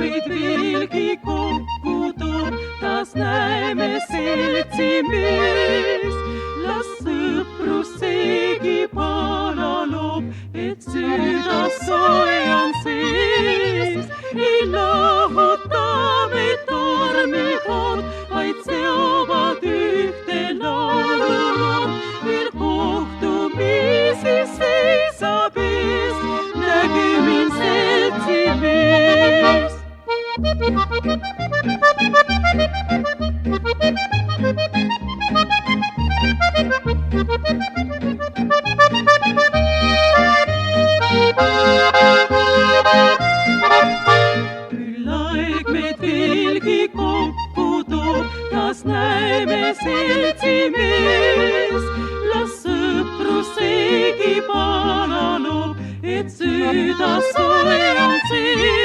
meid veelgi kokku toob, taas näeme seltsimees. Las sõprus seegi pala loob, et süda soe on sees. Ei lahuta me tormi hood, vaid seovad ühte laululood. Veel kohtumisi seisab ees, nägi mind seltsimees. Küll aeg meid veelgi kokku toob, taas näeme seltsimees. Las sõprus seegi pala loob, et süda soe on sees.